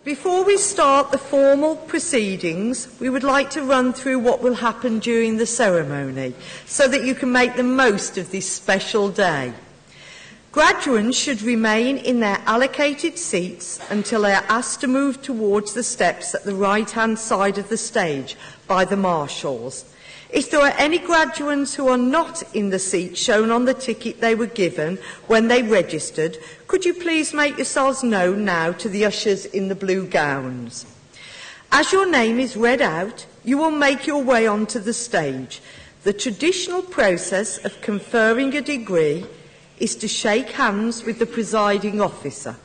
Before we start the formal proceedings, we would like to run through what will happen during the ceremony so that you can make the most of this special day. Graduands should remain in their allocated seats until they are asked to move towards the steps at the right-hand side of the stage by the marshals. If there are any graduands who are not in the seat shown on the ticket they were given when they registered, could you please make yourselves known now to the ushers in the blue gowns? As your name is read out, you will make your way onto the stage. The traditional process of conferring a degree is to shake hands with the presiding officer.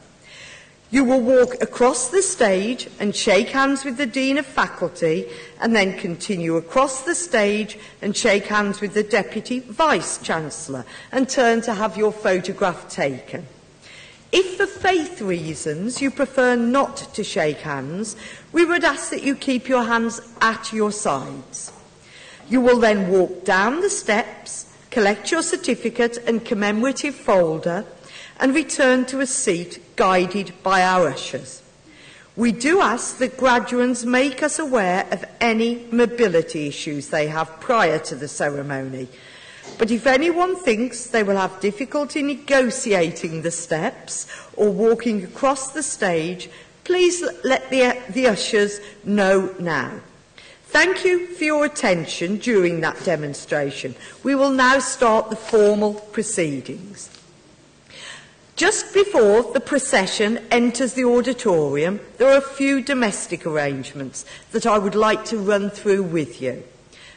You will walk across the stage and shake hands with the Dean of Faculty, and then continue across the stage and shake hands with the Deputy Vice-chancellor and turn to have your photograph taken. If for faith reasons you prefer not to shake hands, we would ask that you keep your hands at your sides. You will then walk down the steps, collect your certificate and commemorative folder, and return to a seat guided by our ushers. We do ask that graduands make us aware of any mobility issues they have prior to the ceremony. But if anyone thinks they will have difficulty negotiating the steps or walking across the stage, please let the ushers know now. Thank you for your attention during that demonstration. We will now start the formal proceedings. Just before the procession enters the auditorium, there are a few domestic arrangements that I would like to run through with you.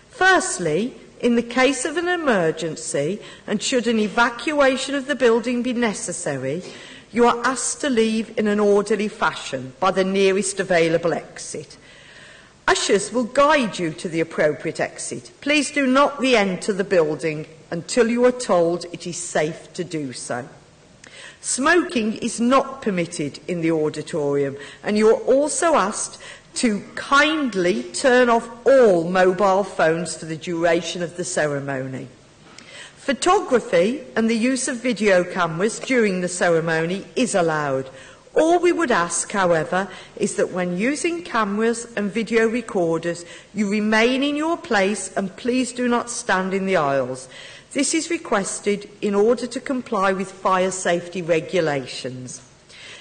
Firstly, in the case of an emergency, and should an evacuation of the building be necessary, you are asked to leave in an orderly fashion by the nearest available exit. Ushers will guide you to the appropriate exit. Please do not re-enter the building until you are told it is safe to do so. Smoking is not permitted in the auditorium, and you are also asked to kindly turn off all mobile phones for the duration of the ceremony. Photography and the use of video cameras during the ceremony is allowed. All we would ask, however, is that when using cameras and video recorders, you remain in your place and please do not stand in the aisles. This is requested in order to comply with fire safety regulations.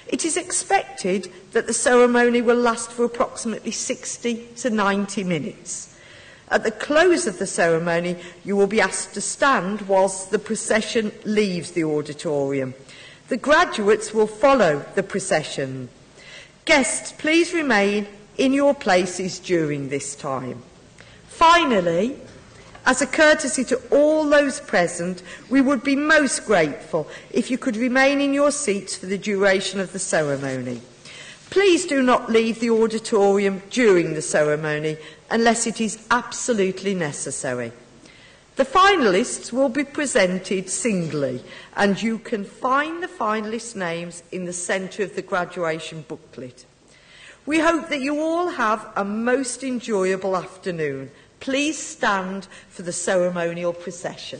It is expected that the ceremony will last for approximately 60 to 90 minutes. At the close of the ceremony, you will be asked to stand whilst the procession leaves the auditorium. The graduates will follow the procession. Guests, please remain in your places during this time. Finally, as a courtesy to all those present, we would be most grateful if you could remain in your seats for the duration of the ceremony. Please do not leave the auditorium during the ceremony unless it is absolutely necessary. The finalists will be presented singly, and you can find the finalists' names in the centre of the graduation booklet. We hope that you all have a most enjoyable afternoon. Please stand for the ceremonial procession.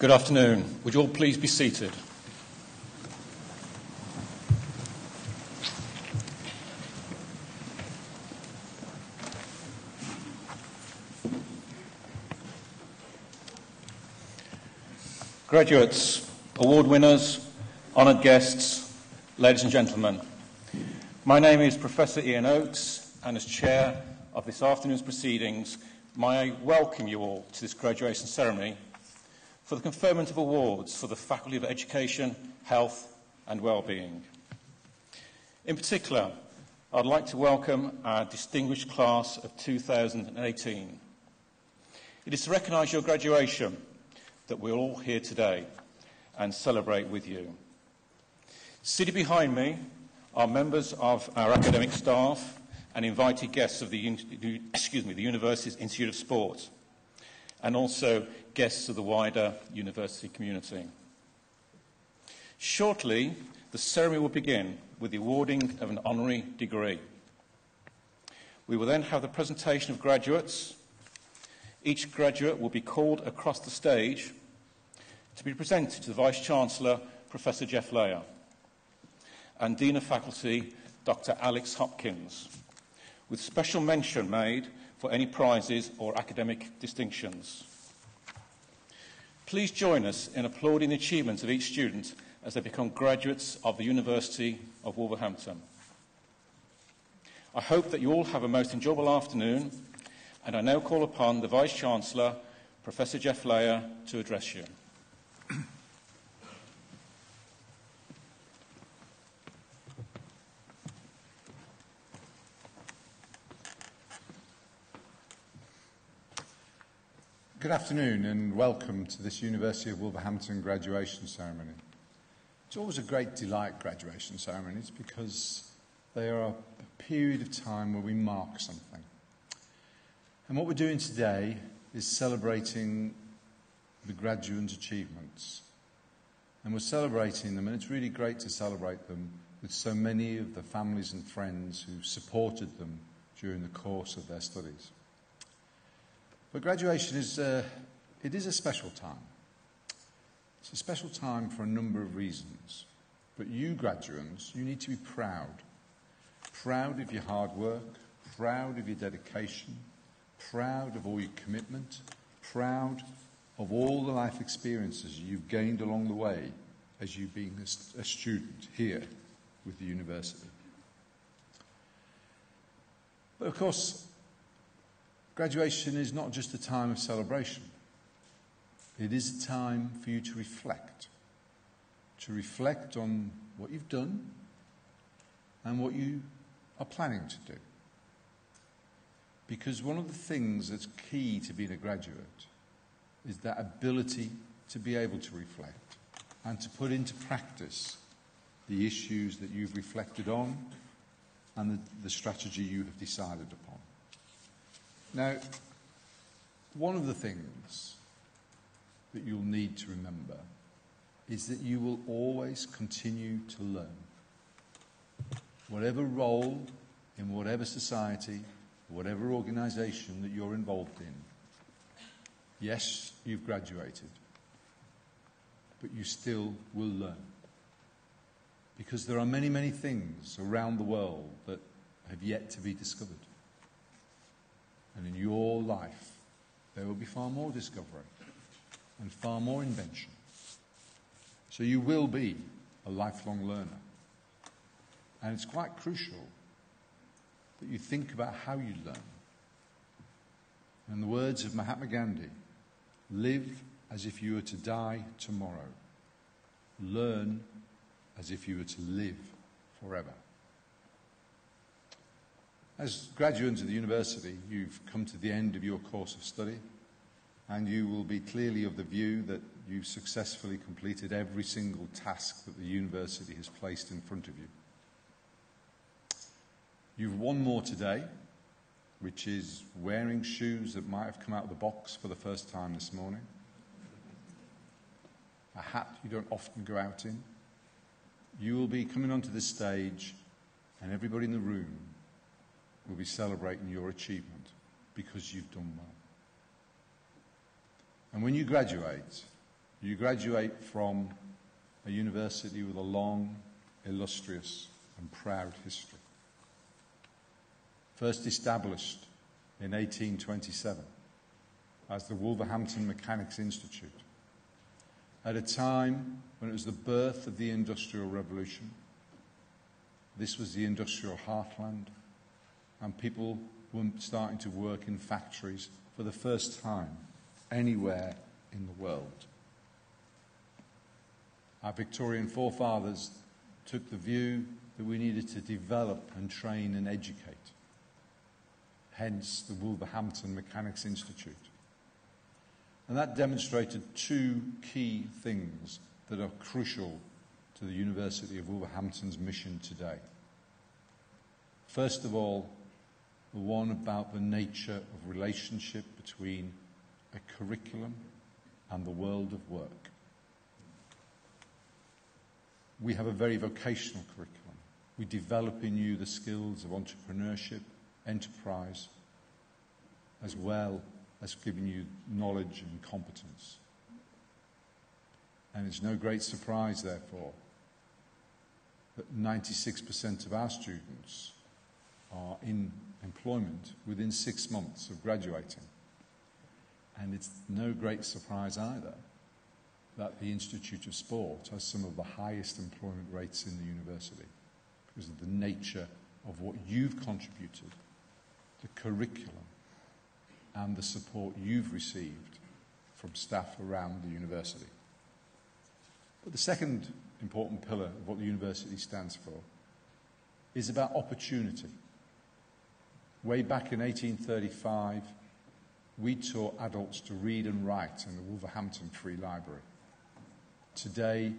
Good afternoon. Would you all please be seated? Graduates, award winners, honoured guests, ladies and gentlemen, my name is Professor Ian Oakes, and as Chair of this afternoon's proceedings, may I welcome you all to this graduation ceremony for the conferment of awards for the Faculty of Education, Health and Wellbeing. In particular, I'd like to welcome our distinguished class of 2018. It is to recognise your graduation that we're all here today and celebrate with you. Seated behind me are members of our academic staff and invited guests of the University's Institute of Sport, and also guests of the wider university community. Shortly, the ceremony will begin with the awarding of an honorary degree. We will then have the presentation of graduates. Each graduate will be called across the stage to be presented to the Vice-chancellor, Professor Jeff Layer, and Dean of Faculty, Dr. Alex Hopkins, with special mention made for any prizes or academic distinctions. Please join us in applauding the achievements of each student as they become graduates of the University of Wolverhampton. I hope that you all have a most enjoyable afternoon, and I now call upon the Vice-chancellor, Professor Jeff Layer, to address you. Good afternoon and welcome to this University of Wolverhampton graduation ceremony. It's always a great delight, graduation ceremonies, because they are a period of time where we mark something. And what we're doing today is celebrating the graduates' achievements. And we're celebrating them, and it's really great to celebrate them with so many of the families and friends who supported them during the course of their studies. But graduation is a special time. It's a special time for a number of reasons. But you graduates, you need to be proud. Proud of your hard work, proud of your dedication, proud of all your commitment, proud of all the life experiences you've gained along the way as you being a student here with the university. But of course, graduation is not just a time of celebration. It is a time for you to reflect on what you've done and what you are planning to do. Because one of the things that's key to being a graduate is that ability to be able to reflect and to put into practice the issues that you've reflected on and the strategy you have decided upon. Now, one of the things that you'll need to remember is that you will always continue to learn. Whatever role, in whatever society, whatever organisation that you're involved in, yes, you've graduated, but you still will learn. Because there are many, many things around the world that have yet to be discovered. And in your life, there will be far more discovery and far more invention. So you will be a lifelong learner. And it's quite crucial that you think about how you learn. In the words of Mahatma Gandhi, live as if you were to die tomorrow. Learn as if you were to live forever. As graduates of the university, you've come to the end of your course of study, and you will be clearly of the view that you've successfully completed every single task that the university has placed in front of you. You've one more today, which is wearing shoes that might have come out of the box for the first time this morning, a hat you don't often go out in. You will be coming onto this stage, and everybody in the room will be celebrating your achievement because you've done well. And when you graduate, You graduate from a university with a long, illustrious and proud history. First established in 1827 as the Wolverhampton Mechanics Institute, at a time when it was the birth of the Industrial Revolution. This was the industrial heartland, and people were starting to work in factories for the first time anywhere in the world. Our Victorian forefathers took the view that we needed to develop and train and educate. Hence the Wolverhampton Mechanics Institute. And that demonstrated two key things that are crucial to the University of Wolverhampton's mission today. First of all, the one about the nature of relationship between a curriculum and the world of work. We have a very vocational curriculum. We develop in you the skills of entrepreneurship, enterprise, as well as giving you knowledge and competence. And it's no great surprise, therefore, that 96% of our students are in employment within 6 months of graduating. And it's no great surprise either that the Institute of Sport has some of the highest employment rates in the university because of the nature of what you've contributed, the curriculum, and the support you've received from staff around the university. But the second important pillar of what the university stands for is about opportunity. Way back in 1835, we taught adults to read and write in the Wolverhampton Free Library. Today,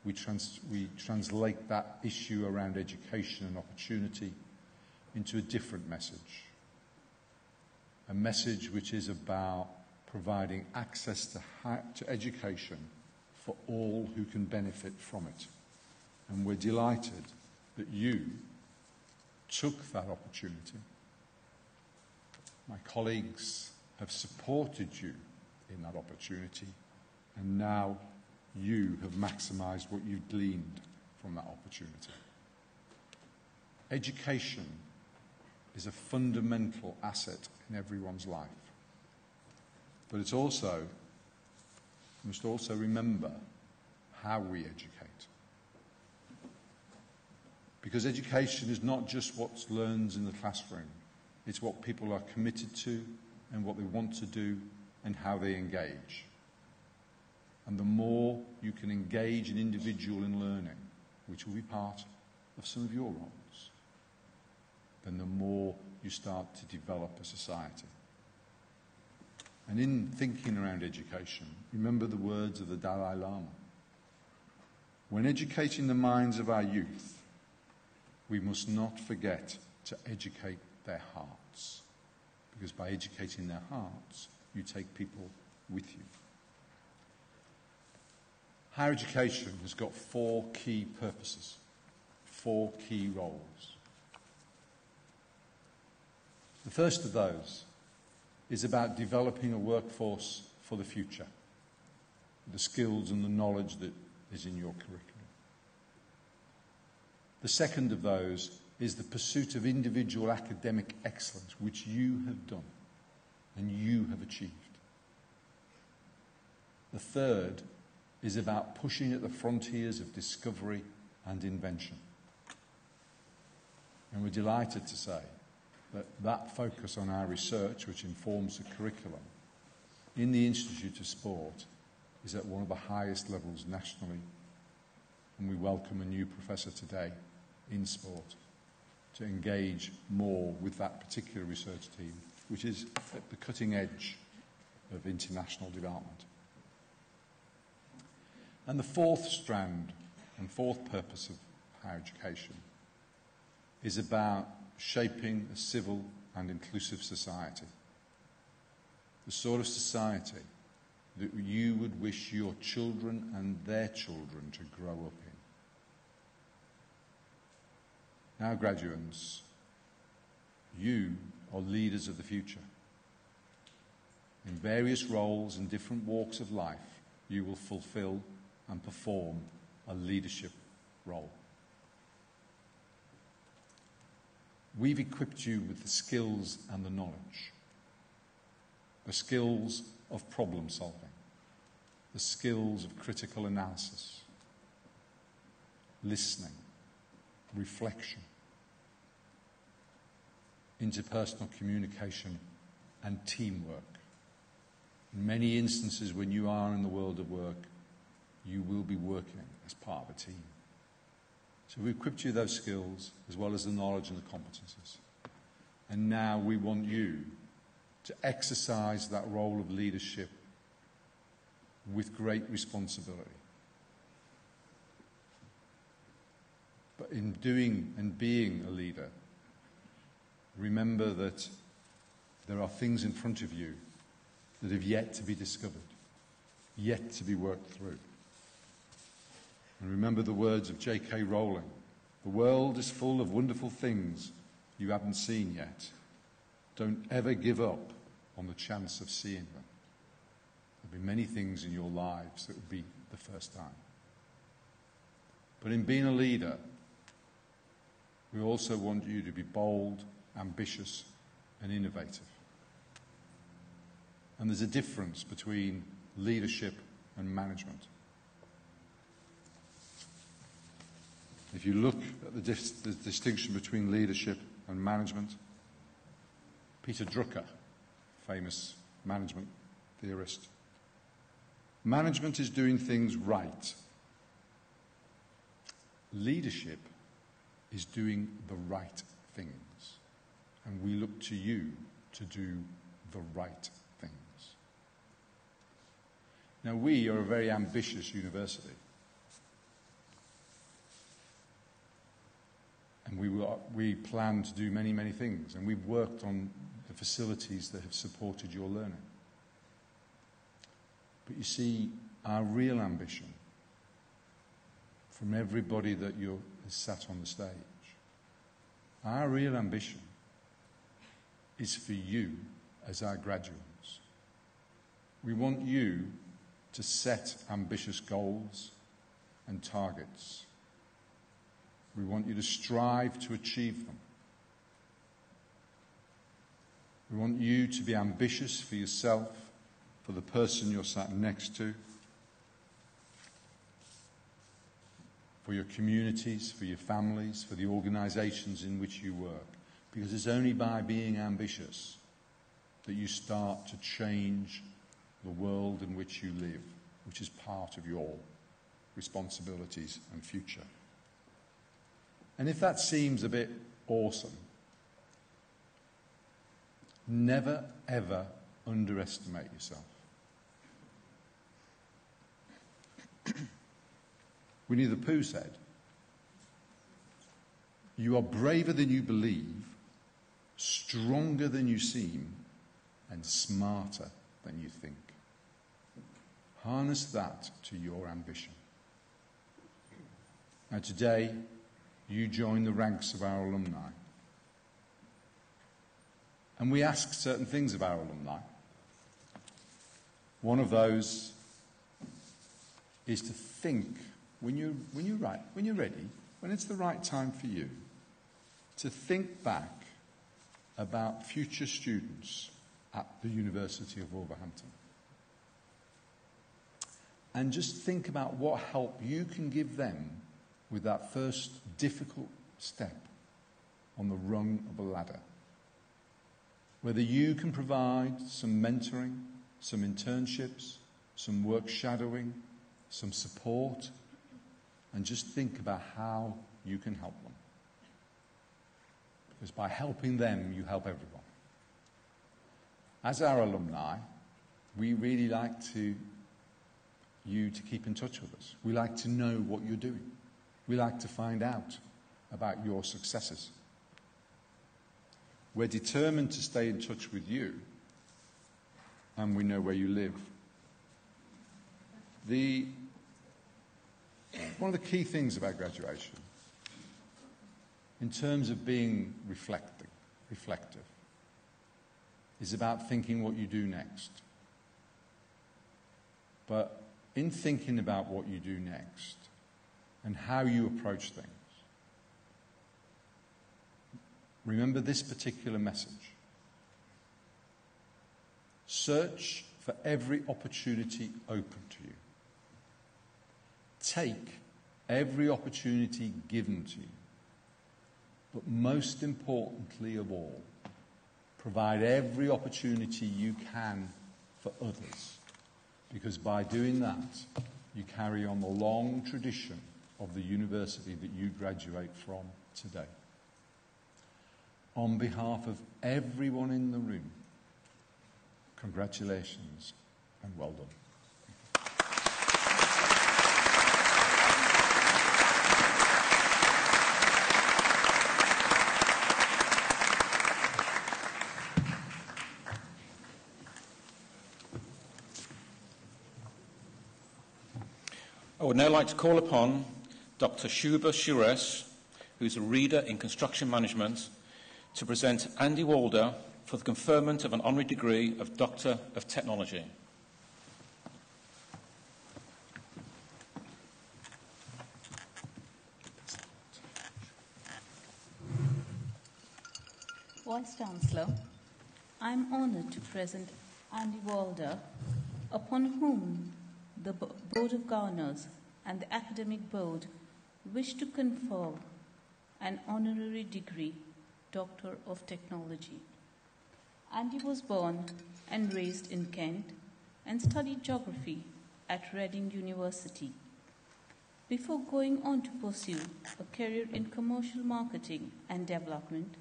we translate that issue around education and opportunity into a different message. A message which is about providing access to education for all who can benefit from it. And we're delighted that you took that opportunity. My colleagues have supported you in that opportunity, and now you have maximised what you've gleaned from that opportunity. Education is a fundamental asset in everyone's life. But it's also, we must also remember how we educate. Because education is not just what's learned in the classroom, it's what people are committed to and what they want to do and how they engage. And the more you can engage an individual in learning, which will be part of some of your roles, then the more you start to develop a society. And in thinking around education, remember the words of the Dalai Lama. When educating the minds of our youth, we must not forget to educate their hearts. Because by educating their hearts, you take people with you. Higher education has got 4 key purposes, 4 key roles. The first of those is about developing a workforce for the future, the skills and the knowledge that is in your curriculum. The second of those is the pursuit of individual academic excellence, which you have done and you have achieved. The third is about pushing at the frontiers of discovery and invention. And we're delighted to say that focus on our research, which informs the curriculum, in the Institute of Sport is at one of the highest levels nationally. And we welcome a new professor today in sport to engage more with that particular research team, which is at the cutting edge of international development. And the fourth strand and fourth purpose of higher education is about shaping a civil and inclusive society. The sort of society that you would wish your children and their children to grow up in. Now, graduates, you are leaders of the future. In various roles and different walks of life, you will fulfill and perform a leadership role. We've equipped you with the skills and the knowledge, the skills of problem solving, the skills of critical analysis, listening, reflection, interpersonal communication and teamwork. In many instances, when you are in the world of work, you will be working as part of a team. So we've equipped you with those skills as well as the knowledge and the competencies. And now we want you to exercise that role of leadership with great responsibility. But in doing and being a leader, remember that there are things in front of you that have yet to be discovered, yet to be worked through. And remember the words of J.K. Rowling, "The world is full of wonderful things you haven't seen yet. Don't ever give up on the chance of seeing them." There'll be many things in your lives that will be the first time. But in being a leader, we also want you to be bold, ambitious, and innovative. And there's a difference between leadership and management. If you look at the distinction between leadership and management, Peter Drucker, famous management theorist, management is doing things right. Leadership is doing the right things. And we look to you to do the right things. Now, we are a very ambitious university. And we plan to do many, many things. And we've worked on the facilities that have supported your learning. But you see, our real ambition from everybody that is sat on the stage, our real ambition is for you as our graduates. We want you to set ambitious goals and targets. We want you to strive to achieve them. We want you to be ambitious for yourself, for the person you're sat next to, for your communities, for your families, for the organisations in which you work. Because it's only by being ambitious that you start to change the world in which you live, which is part of your responsibilities and future. And if that seems a bit awesome, never ever underestimate yourself. Winnie the Pooh said, "You are braver than you believe, stronger than you seem, and smarter than you think." Harness that to your ambition. Now today, you join the ranks of our alumni. And we ask certain things of our alumni. One of those is to think, when you're ready, when it's the right time for you, to think back about future students at the University of Wolverhampton. And just think about what help you can give them with that first difficult step on the rung of a ladder. Whether you can provide some mentoring, some internships, some work shadowing, some support, and just think about how you can help them. Because by helping them, you help everyone. As our alumni, we really like you to keep in touch with us. We like to know what you're doing. We like to find out about your successes. We're determined to stay in touch with you, and we know where you live. One of the key things about graduation, in terms of being reflective, is about thinking what you do next. But in thinking about what you do next and how you approach things, remember this particular message. Search for every opportunity open to you. Take every opportunity given to you. But most importantly of all, provide every opportunity you can for others. Because by doing that, you carry on the long tradition of the university that you graduate from today. On behalf of everyone in the room, congratulations and well done. I would now like to call upon Dr. Shuba Shires, who's a reader in construction management, to present Andy Walder for the conferment of an honorary degree of Doctor of Technology. Vice-chancellor, I am honoured to present Andy Walder, upon whom the Board of Governors and the Academic Board wish to confer an honorary degree, Doctor of Technology. Andy was born and raised in Kent and studied geography at Reading University before going on to pursue a career in commercial marketing and development,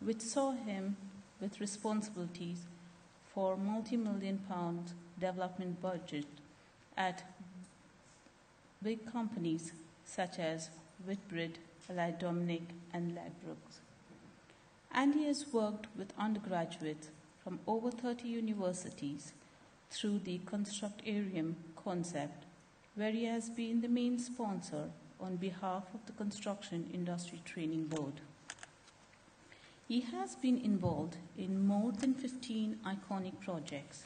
which saw him with responsibilities for multi-million-pound development budget at big companies such as Whitbread, Allied Dominic, and Ladbrokes. Andy has worked with undergraduates from over 30 universities through the Constructarium concept, where he has been the main sponsor on behalf of the Construction Industry Training Board. He has been involved in more than 15 iconic projects.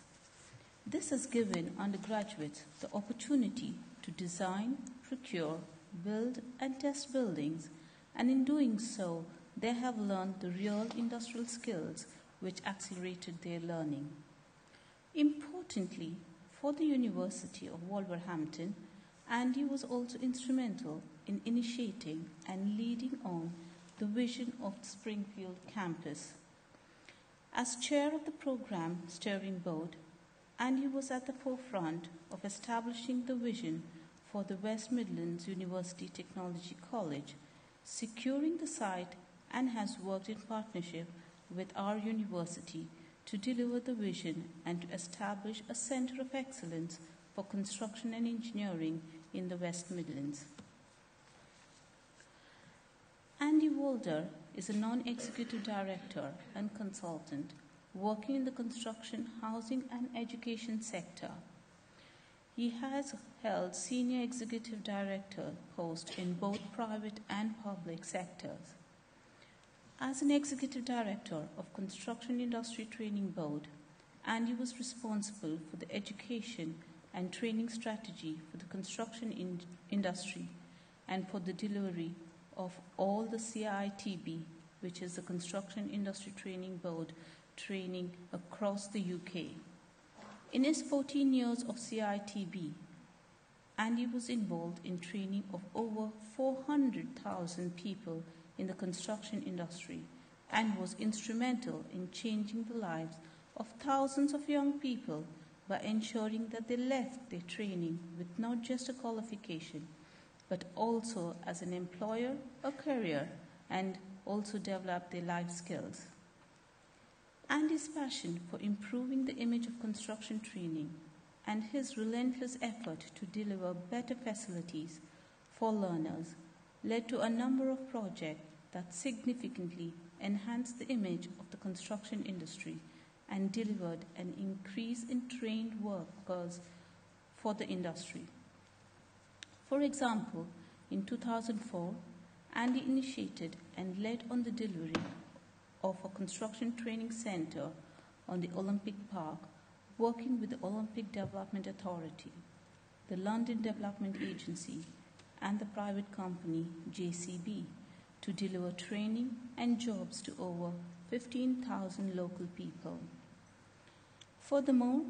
This has given undergraduates the opportunity to design, procure, build, and test buildings, and in doing so, they have learned the real industrial skills which accelerated their learning. Importantly, for the University of Wolverhampton, Andy was also instrumental in initiating and leading on the vision of the Springfield campus. As chair of the program steering board, Andy was at the forefront of establishing the vision for the West Midlands University Technology College, securing the site, and has worked in partnership with our university to deliver the vision and to establish a centre of excellence for construction and engineering in the West Midlands. Andy Walder is a non-executive director and consultant working in the construction, housing, and education sector. He has held senior executive director posts in both private and public sectors. As an executive director of Construction Industry Training Board, Andy was responsible for the education and training strategy for the construction industry and for the delivery of all the CITB, which is the Construction Industry Training Board, training across the UK. In his 14 years of CITB, Andy was involved in training of over 400,000 people in the construction industry and was instrumental in changing the lives of thousands of young people by ensuring that they left their training with not just a qualification, but also as an employer, a career, and also developed their life skills. Andy's passion for improving the image of construction training and his relentless effort to deliver better facilities for learners led to a number of projects that significantly enhanced the image of the construction industry and delivered an increase in trained workers for the industry. For example, in 2004, Andy initiated and led on the delivery of a construction training center on the Olympic Park, working with the Olympic Development Authority. the London Development Agency, and the private company JCB to deliver training and jobs to over 15,000 local people. Furthermore,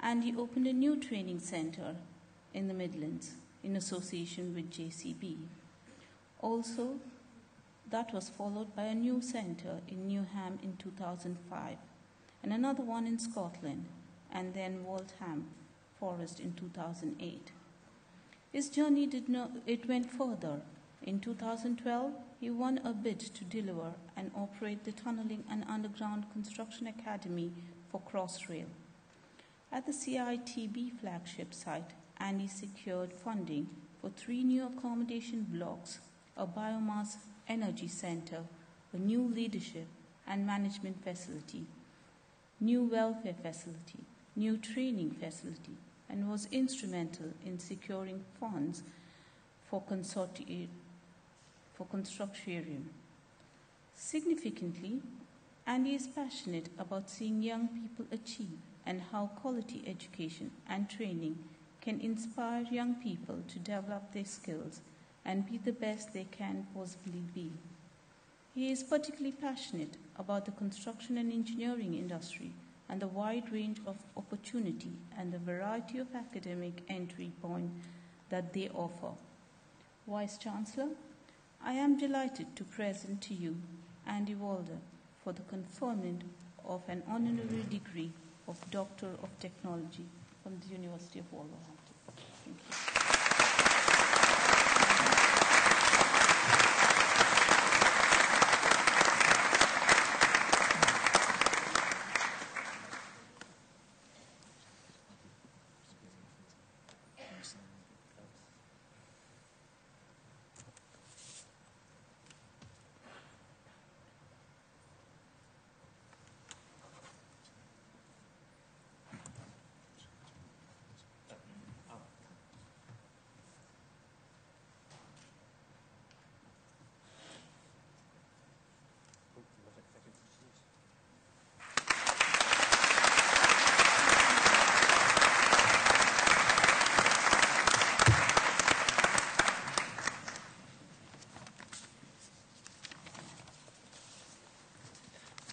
Andy opened a new training centre in the Midlands in association with JCB. Also, that was followed by a new centre in Newham in 2005 and another one in Scotland, and then Waltham Forest in 2008. His journey went further. In 2012, he won a bid to deliver and operate the Tunnelling and Underground Construction Academy for Crossrail. At the CITB flagship site, Andy secured funding for 3 new accommodation blocks, a biomass energy centre, a new leadership and management facility, new welfare facility, new training facility, and was instrumental in securing funds for consortium. Significantly, Andy is passionate about seeing young people achieve and how quality education and training can inspire young people to develop their skills and be the best they can possibly be. He is particularly passionate about the construction and engineering industry and the wide range of opportunity and the variety of academic entry points that they offer. Vice-chancellor, I am delighted to present to you Andy Walder for the conferment of an honorary degree of Doctor of Technology from the University of Wolverhampton. Thank you.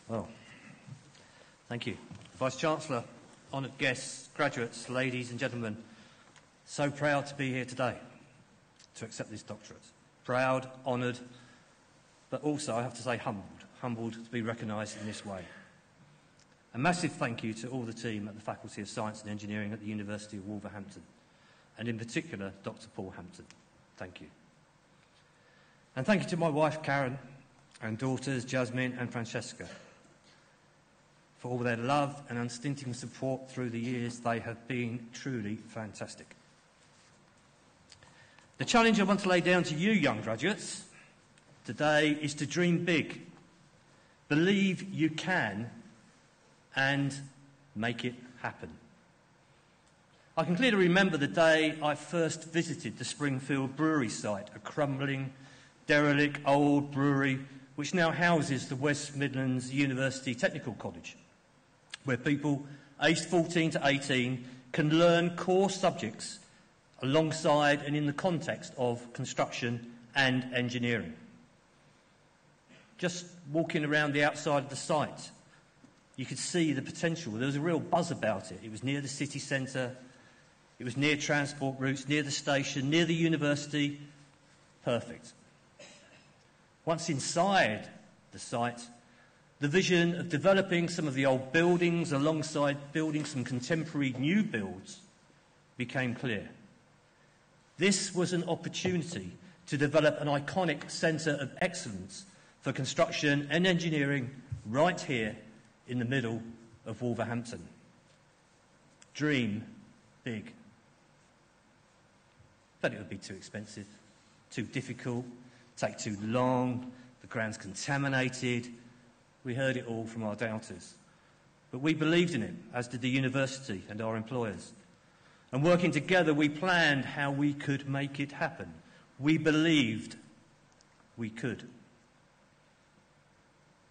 Well, thank you. Vice-Chancellor, honoured guests, graduates, ladies and gentlemen, so proud to be here today to accept this doctorate. Proud, honoured, but also, I have to say, humbled to be recognised in this way. A massive thank you to all the team at the Faculty of Science and Engineering at the University of Wolverhampton, and in particular, Dr. Paul Hampton. Thank you. And thank you to my wife, Karen, and daughters, Jasmine and Francesca, for all their love and unstinting support through the years. They have been truly fantastic. The challenge I want to lay down to you, young graduates, today is to dream big, believe you can, and make it happen. I can clearly remember the day I first visited the Springfield Brewery site, a crumbling, derelict old brewery which now houses the West Midlands University Technical College, where people aged 14 to 18 can learn core subjects alongside and in the context of construction and engineering. Just walking around the outside of the site, you could see the potential. There was a real buzz about it. It was near the city centre, it was near transport routes, near the station, near the university. Perfect. Once inside the site, the vision of developing some of the old buildings alongside building some contemporary new builds became clear. This was an opportunity to develop an iconic centre of excellence for construction and engineering right here in the middle of Wolverhampton. Dream big. But it would be too expensive, too difficult, take too long, the ground's contaminated. We heard it all from our doubters. But we believed in it, as did the university and our employers. And working together, we planned how we could make it happen. We believed we could.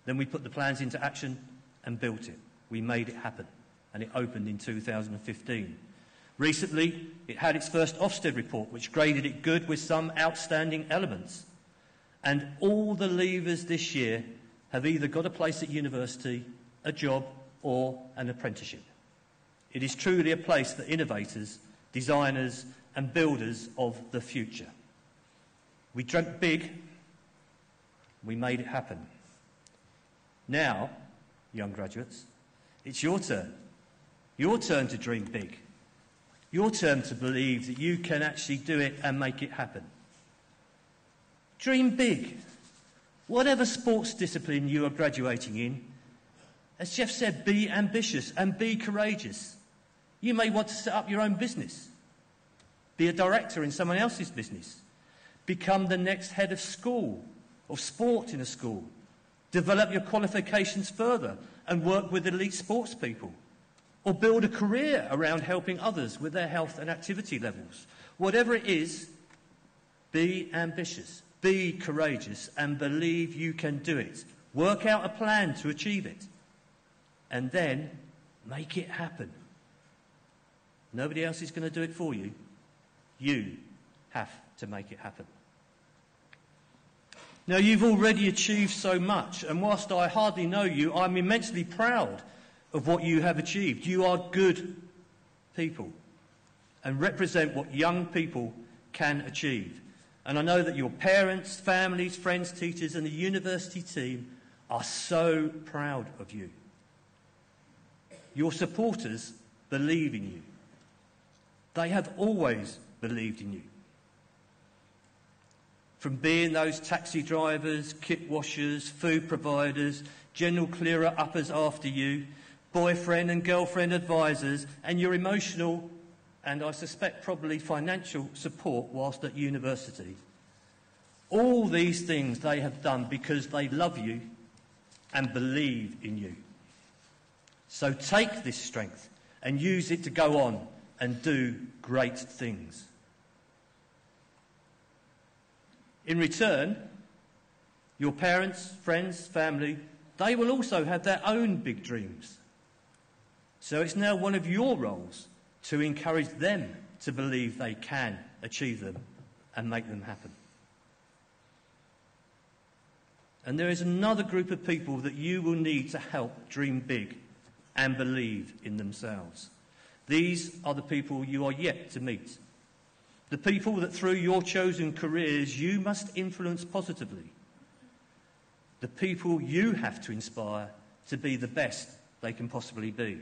Then we put the plans into action and built it. We made it happen, and it opened in 2015. Recently, it had its first Ofsted report, which graded it good with some outstanding elements. And all the leavers this year have either got a place at university, a job, or an apprenticeship. It is truly a place for innovators, designers, and builders of the future. We dreamt big, we made it happen. Now, young graduates, it's your turn. Your turn to dream big. Your turn to believe that you can actually do it and make it happen. Dream big. Whatever sports discipline you are graduating in, as Jeff said, be ambitious and be courageous. You may want to set up your own business. Be a director in someone else's business. Become the next head of school, of sport in a school. Develop your qualifications further and work with elite sports people. Or build a career around helping others with their health and activity levels. Whatever it is, be ambitious, be courageous, and believe you can do it. Work out a plan to achieve it. And then make it happen. Nobody else is going to do it for you. You have to make it happen. Now, you've already achieved so much, and whilst I hardly know you, I'm immensely proud of what you have achieved. You are good people and represent what young people can achieve. And I know that your parents, families, friends, teachers and the university team are so proud of you. Your supporters believe in you. They have always believed in you. From being those taxi drivers, kit washers, food providers, general clearer-uppers after you, boyfriend and girlfriend advisors, and your emotional and I suspect probably financial support whilst at university. All these things they have done because they love you and believe in you. So take this strength and use it to go on and do great things. In return, your parents, friends, family, they will also have their own big dreams. So it's now one of your roles to encourage them to believe they can achieve them and make them happen. And there is another group of people that you will need to help dream big and believe in themselves. These are the people you are yet to meet. The people that through your chosen careers you must influence positively. The people you have to inspire to be the best they can possibly be.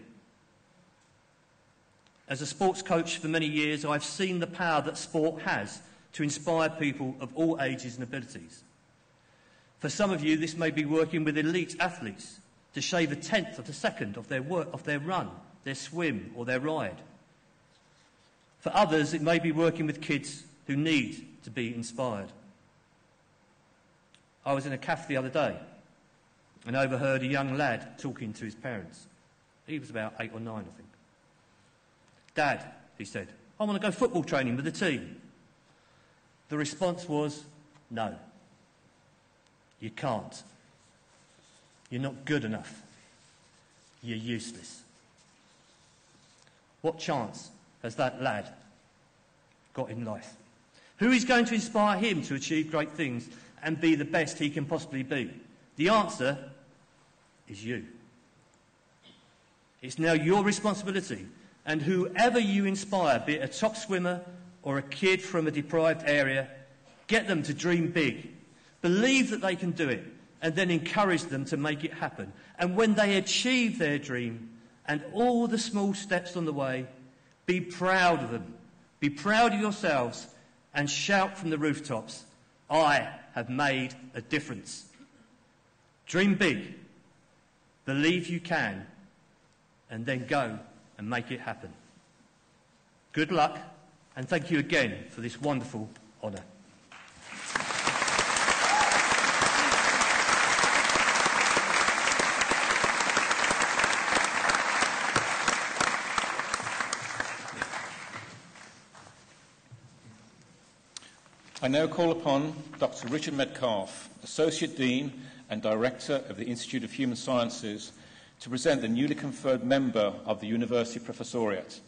As a sports coach for many years, I've seen the power that sport has to inspire people of all ages and abilities. For some of you, this may be working with elite athletes to shave a tenth of a second of their run, their swim or their ride. For others, it may be working with kids who need to be inspired. I was in a cafe the other day and overheard a young lad talking to his parents. He was about 8 or 9, I think. "Dad," he said, "I want to go football training with the team." The response was, "No, you can't. You're not good enough. You're useless." What chance has that lad got in life? Who is going to inspire him to achieve great things and be the best he can possibly be? The answer is you. It's now your responsibility, and whoever you inspire, be it a top swimmer or a kid from a deprived area, get them to dream big. Believe that they can do it, and then encourage them to make it happen. And when they achieve their dream and all the small steps on the way, be proud of them. Be proud of yourselves and shout from the rooftops, "I have made a difference." Dream big, believe you can, and then go and make it happen. Good luck, and thank you again for this wonderful honour. I now call upon Dr. Richard Metcalfe, Associate Dean and Director of the Institute of Human Sciences, to present the newly conferred member of the University Professoriate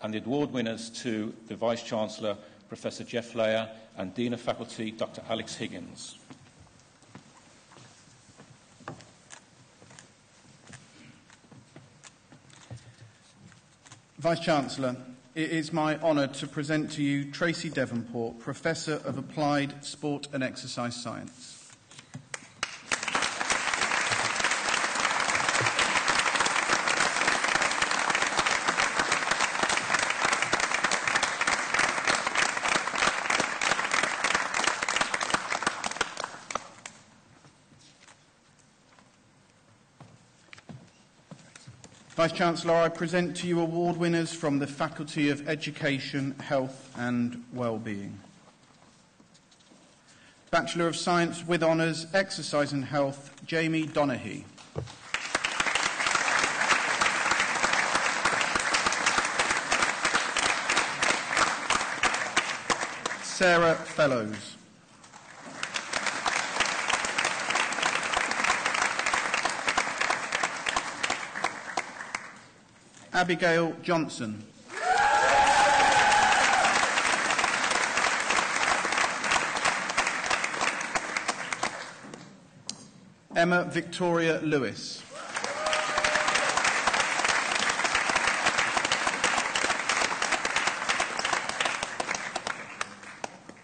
and the award winners to the Vice-Chancellor, Professor Jeff Layer, and Dean of Faculty, Dr. Alex Higgins. Vice-Chancellor, it is my honour to present to you Tracy Devonport, Professor of Applied Sport and Exercise Science. Vice-Chancellor, I present to you award winners from the Faculty of Education, Health and Wellbeing. Bachelor of Science with Honours, Exercise and Health, Jamie Donaghy. Sarah Fellows. Abigail Johnson. Emma Victoria Lewis.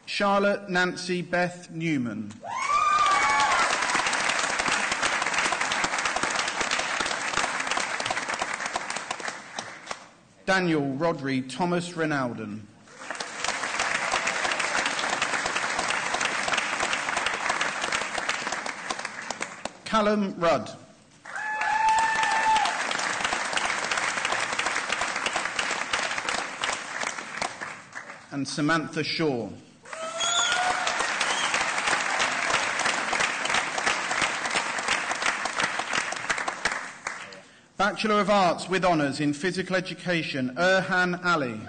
Charlotte Nancy Beth Newman. Daniel Rodri Thomas Ronalden. Callum Rudd. And Samantha Shaw. Bachelor of Arts with Honours in Physical Education, Erhan Ali.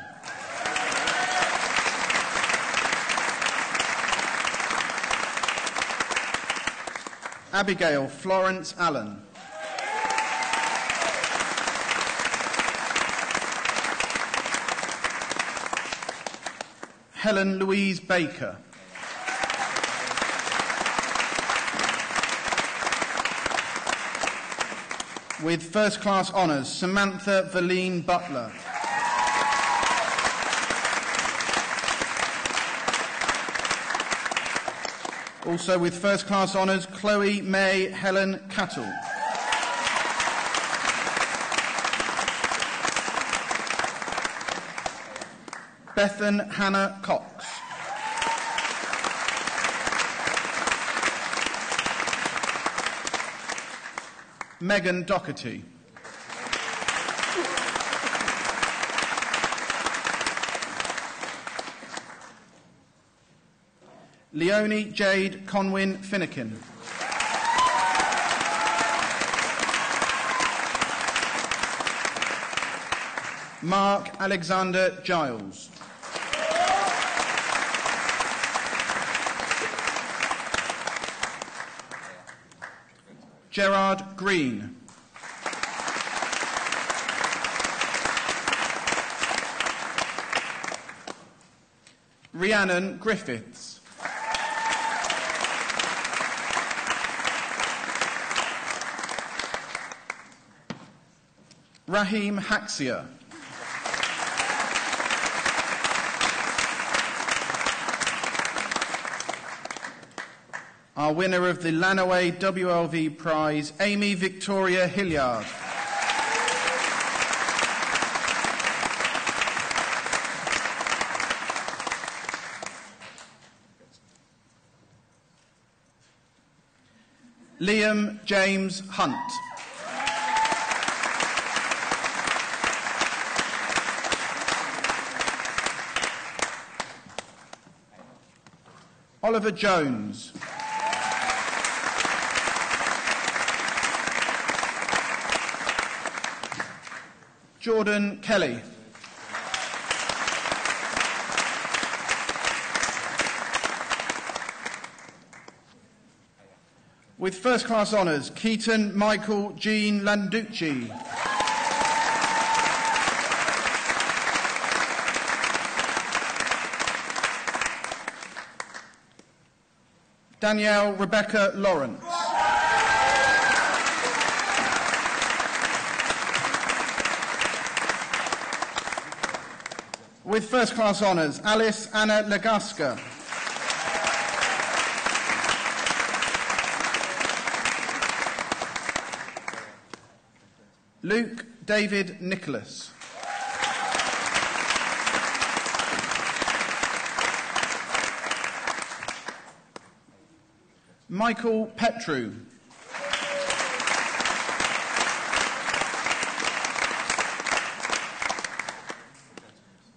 Abigail Florence Allen. Helen Louise Baker. With First Class Honours, Samantha Valine Butler. Also with First Class Honours, Chloe May Helen Cattle. Bethan Hannah Cox. Megan Doherty. Leonie Jade Conwyn Finnekin. Mark Alexander Giles. Gerard Green. Rhiannon Griffiths. Raheem Haxia. Our winner of the Lanaway WLV Prize, Amy Victoria Hilliard. Liam James Hunt. Oliver Jones. Jordan Kelly. With First Class Honours, Keaton Michael Jean Landucci. Danielle Rebecca Lawrence. With first-class honours, Alice Anna Legaska. Luke David Nicholas. Michael Petru.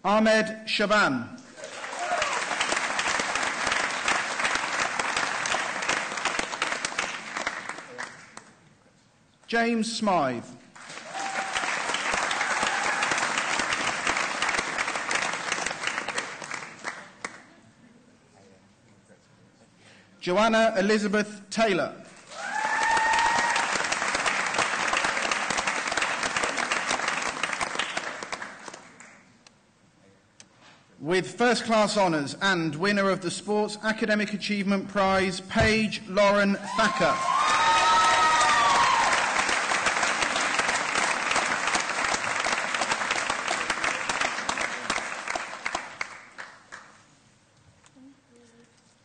Ahmed Shaban. James Smythe. Joanna Elizabeth Taylor. With first-class honours and winner of the Sports Academic Achievement Prize, Paige Lauren Thacker.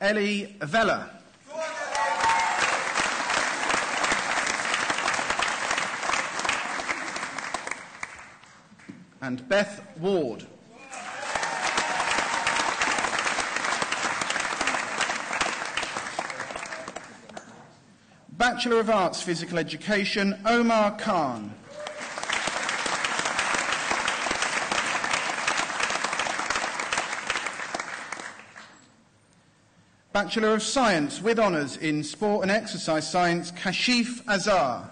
Ellie Vella. And Beth Ward. Bachelor of Arts Physical Education, Omar Khan. Bachelor of Science with honours in Sport and Exercise Science, Kashif Azar.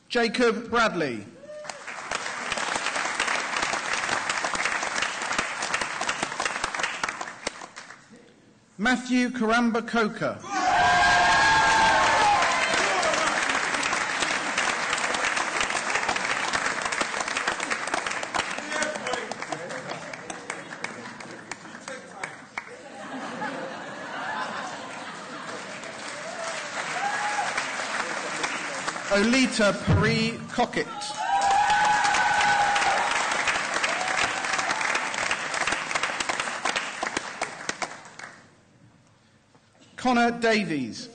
Jacob Bradley. Matthew Karamba Coker. Olita Paris Cockett. Connor Davies.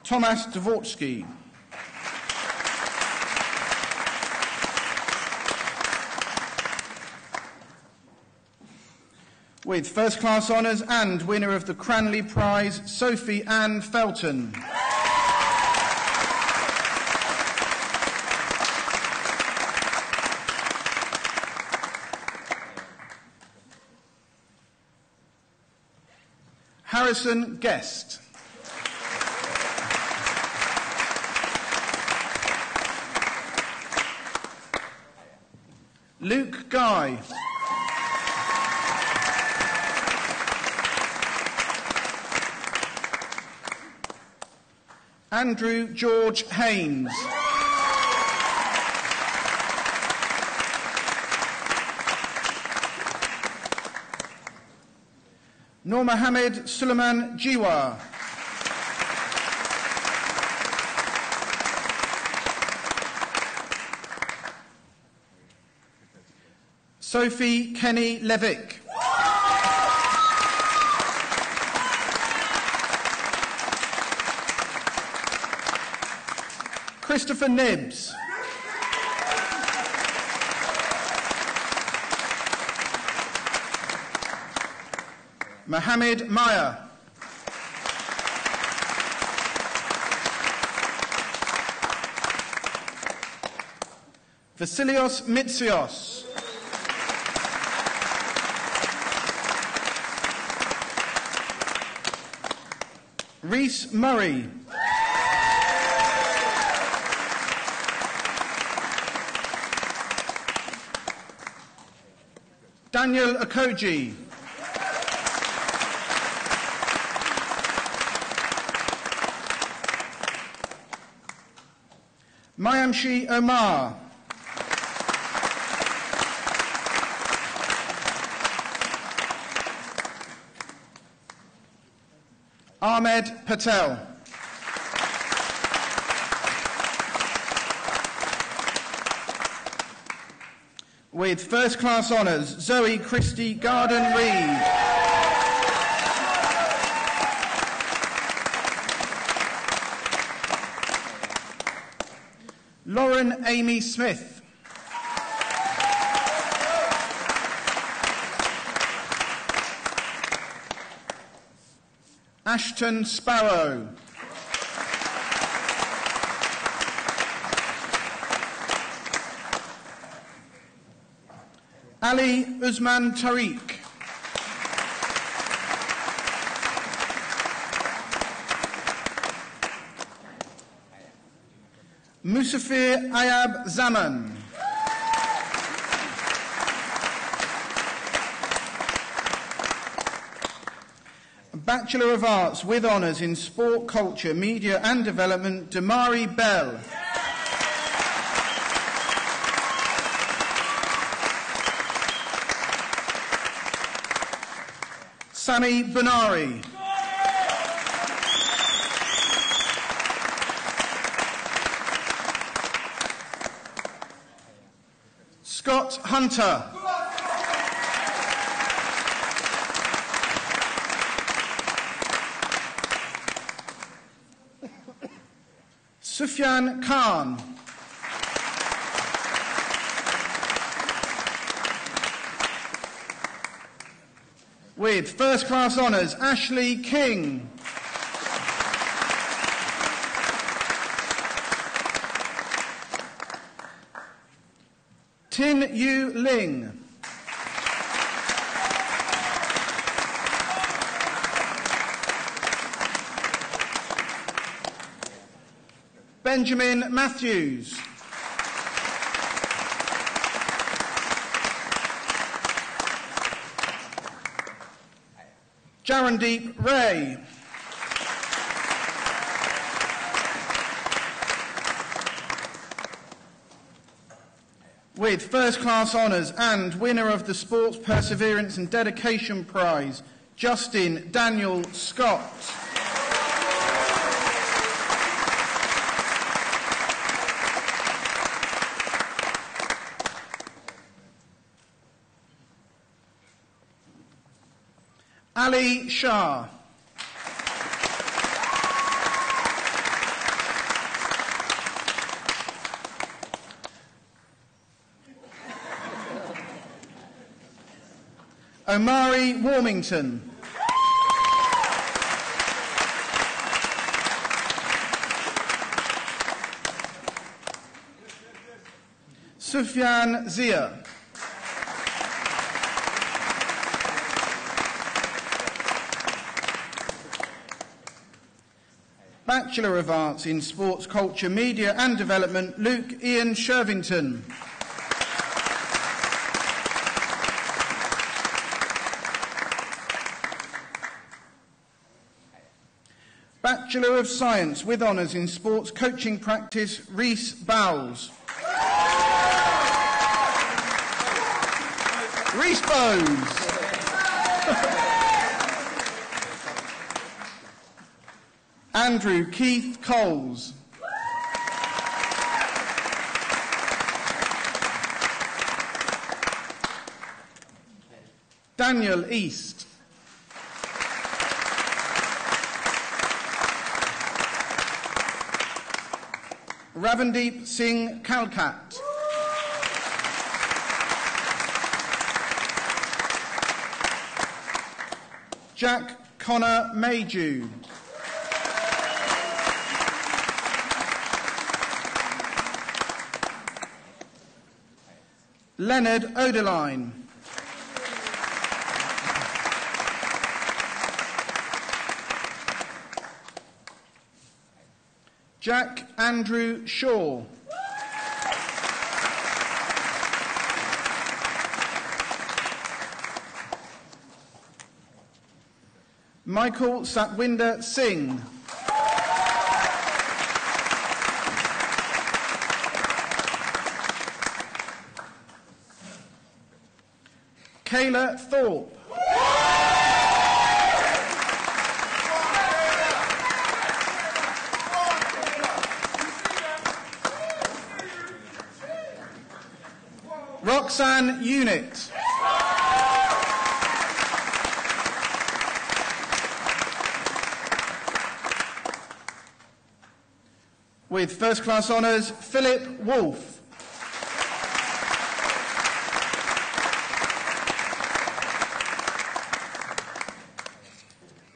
Tomasz Dvortsky. With first-class honours and winner of the Cranley Prize, Sophie Ann Felton. Harrison Guest. Luke Guy. Andrew George Haynes. Nur Mohammed Suleiman Jiwa. Sophie Kenny Levick. Christopher Nibbs. Mohammed Maya. Vasilios Mitsios. Reese Murray. Daniel Okoji. Mayamshi Omar. Ahmed Patel. With first-class honours, Zoe Christie Garden-Reed. Lauren Amy Smith. Ashton Sparrow. Ali Usman Tariq. Musafir Ayab Zaman. Bachelor of Arts with honours in Sport, Culture, Media and Development, Damari Bell. Sami Banari. Scott Hunter. Sufyan Khan. With first-class honours, Ashley King. Tin Yu Ling. Benjamin Matthews. Jarandeep Ray. With first-class honours and winner of the Sports Perseverance and Dedication Prize, Justin Daniel Scott. Ali Shah. Omari Warmington. Sufyan Zia. Bachelor of Arts in Sports, Culture, Media and Development, Luke Ian Shervington. Bachelor of Science with honours in Sports Coaching Practice, Rhys Bowles. Rhys Bowes. Andrew Keith Coles. Daniel East. Ravandeep Singh Kalkat. Jack Connor Maydew. Leonard Odeline. Jack Andrew Shaw. Michael Satwinder Singh. Kayla Thorpe. Roxanne Unit. With first class honours, Philip Wolfe.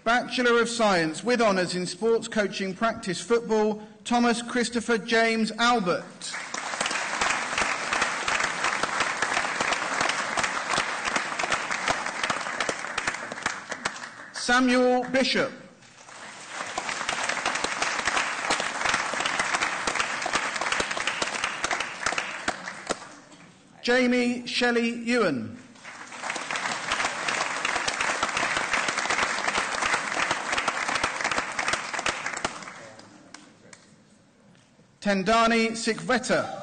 Bachelor of Science with honours in Sports Coaching Practice Football, Thomas Christopher James Albert. Samuel Bishop. Jamie Shelley Ewan. Tendani Sikveta.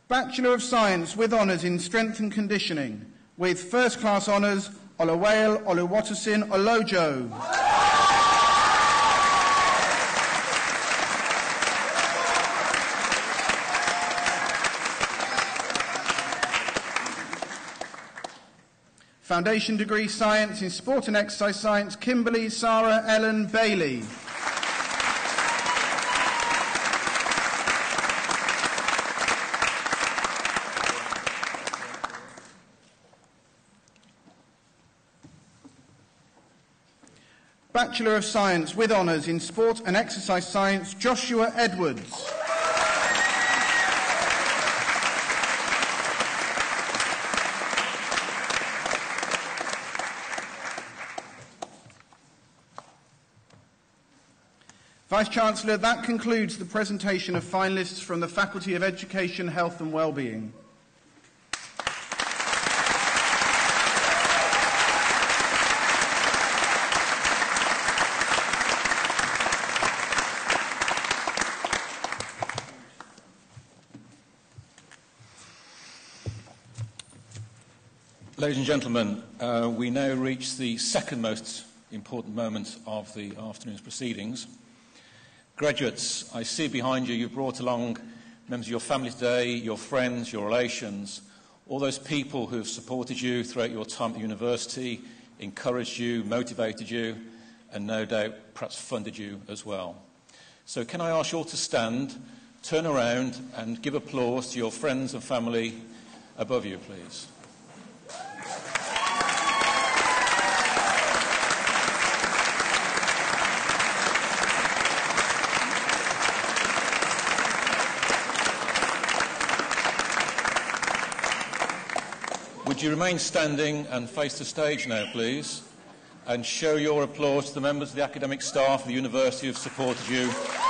Bachelor of Science with honours in Strength and Conditioning, with first class honours, Olawale Oluwatosin Olojo. Foundation Degree Science in Sport and Exercise Science, Kimberly Sarah Ellen Bailey. Bachelor of Science with honours in Sport and Exercise Science, Joshua Edwards. Vice-chancellor, that concludes the presentation of finalists from the Faculty of Education, Health and Wellbeing. Ladies and gentlemen, we now reach the second most important moment of the afternoon's proceedings. Graduates, I see behind you you've brought along members of your family today, your friends, your relations, all those people who have supported you throughout your time at university, encouraged you, motivated you, and no doubt perhaps funded you as well. So can I ask you all to stand, turn around and give applause to your friends and family above you, please. Would you remain standing and face the stage now, please, and show your applause to the members of the academic staff of the university who have supported you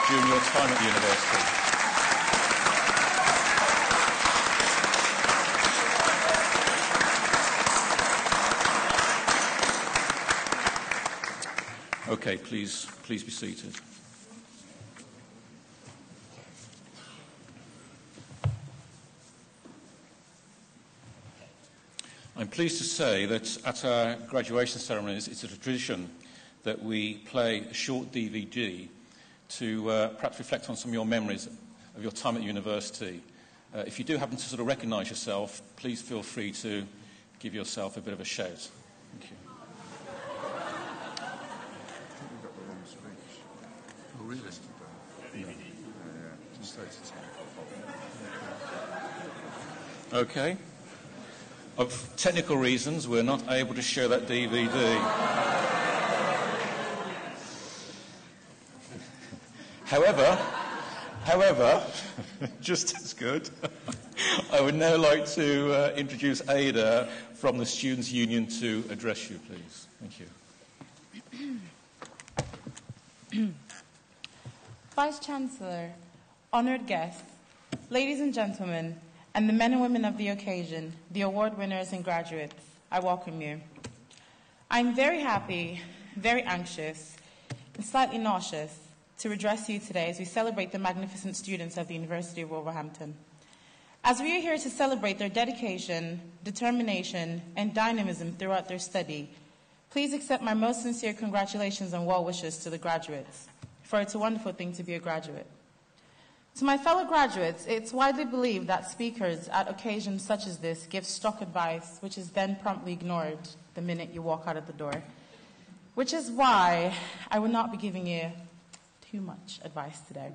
during your time at the university. Okay, please be seated. I'm pleased to say that at our graduation ceremonies, it's a tradition that we play a short DVD to perhaps reflect on some of your memories of your time at university. If you do happen to sort of recognise yourself, please feel free to give yourself a bit of a shout. Thank you. Oh, really? Yeah. Okay. Of technical reasons, we're not able to show that DVD. However, just as good, I would now like to introduce Ada from the Students' Union to address you, please. Thank you. Vice-chancellor, honoured guests, ladies and gentlemen, and the men and women of the occasion, the award winners and graduates, I welcome you. I'm very happy, very anxious, and slightly nauseous to address you today as we celebrate the magnificent students of the University of Wolverhampton. As we are here to celebrate their dedication, determination, and dynamism throughout their study, please accept my most sincere congratulations and well wishes to the graduates, for it's a wonderful thing to be a graduate. To my fellow graduates, it's widely believed that speakers at occasions such as this give stock advice, which is then promptly ignored the minute you walk out of the door, which is why I will not be giving you too much advice today.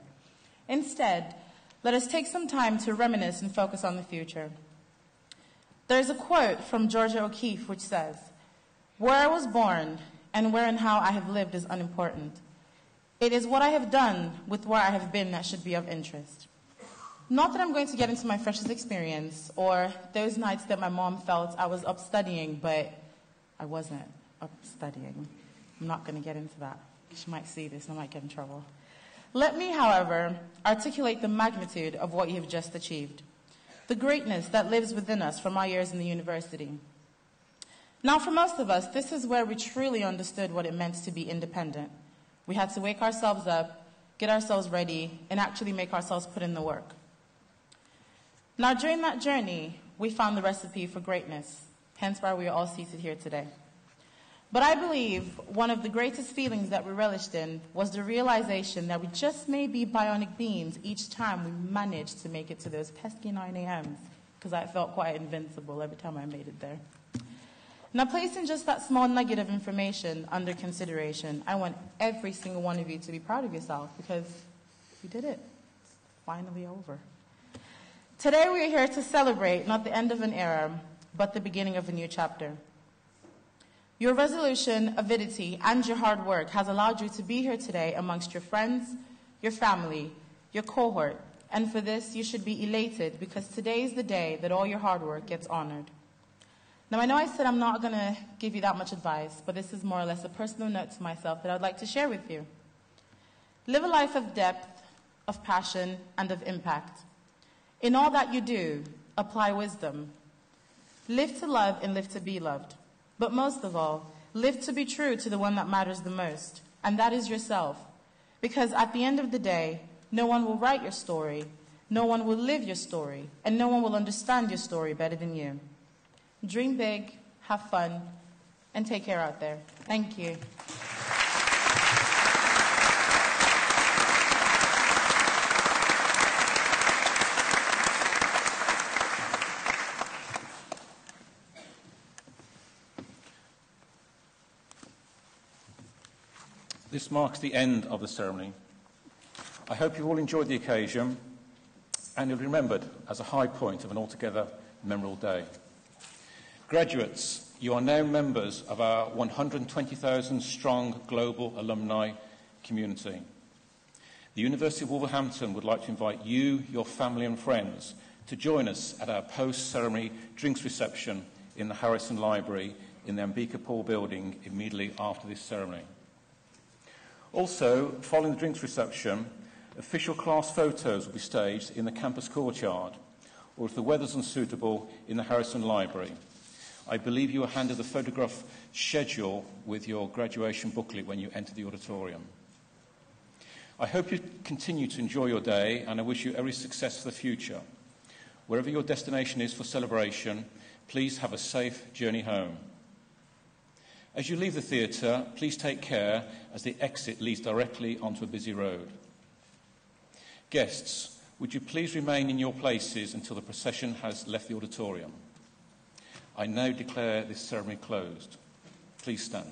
Instead, let us take some time to reminisce and focus on the future. There's a quote from Georgia O'Keeffe which says, "Where I was born and where and how I have lived is unimportant. It is what I have done with where I have been that should be of interest." Not that I'm going to get into my freshest experience or those nights that my mom felt I was up studying, but I wasn't up studying. I'm not going to get into that. She might see this and I might get in trouble. Let me, however, articulate the magnitude of what you have just achieved, the greatness that lives within us from our years in the university. Now, for most of us, this is where we truly understood what it meant to be independent. We had to wake ourselves up, get ourselves ready, and actually make ourselves put in the work. Now, during that journey, we found the recipe for greatness, hence why we are all seated here today. But I believe one of the greatest feelings that we relished in was the realization that we just may be bionic beings each time we managed to make it to those pesky 9 a.m.s, because I felt quite invincible every time I made it there. Now, placing just that small nugget of information under consideration, I want every single one of you to be proud of yourself, because you did it. It's finally over. Today we are here to celebrate not the end of an era, but the beginning of a new chapter. Your resolution, avidity, and your hard work has allowed you to be here today amongst your friends, your family, your cohort, and for this you should be elated because today is the day that all your hard work gets honored. Now, I know I said I'm not going to give you that much advice, but this is more or less a personal note to myself that I'd like to share with you. Live a life of depth, of passion, and of impact. In all that you do, apply wisdom. Live to love and live to be loved. But most of all, live to be true to the one that matters the most, and that is yourself. Because at the end of the day, no one will write your story, no one will live your story, and no one will understand your story better than you. Dream big, have fun, and take care out there. Thank you. This marks the end of the ceremony. I hope you all enjoyed the occasion and you'll be remembered as a high point of an altogether memorable day. Graduates, you are now members of our 120,000 strong global alumni community. The University of Wolverhampton would like to invite you, your family and friends to join us at our post-ceremony drinks reception in the Harrison Library in the Ambika Paul building immediately after this ceremony. Also, following the drinks reception, official class photos will be staged in the campus courtyard, or if the weather's unsuitable, in the Harrison Library. I believe you were handed the photograph schedule with your graduation booklet when you enter the auditorium. I hope you continue to enjoy your day, and I wish you every success for the future. Wherever your destination is for celebration, please have a safe journey home. As you leave the theatre, please take care as the exit leads directly onto a busy road. Guests, would you please remain in your places until the procession has left the auditorium? I now declare this ceremony closed. Please stand.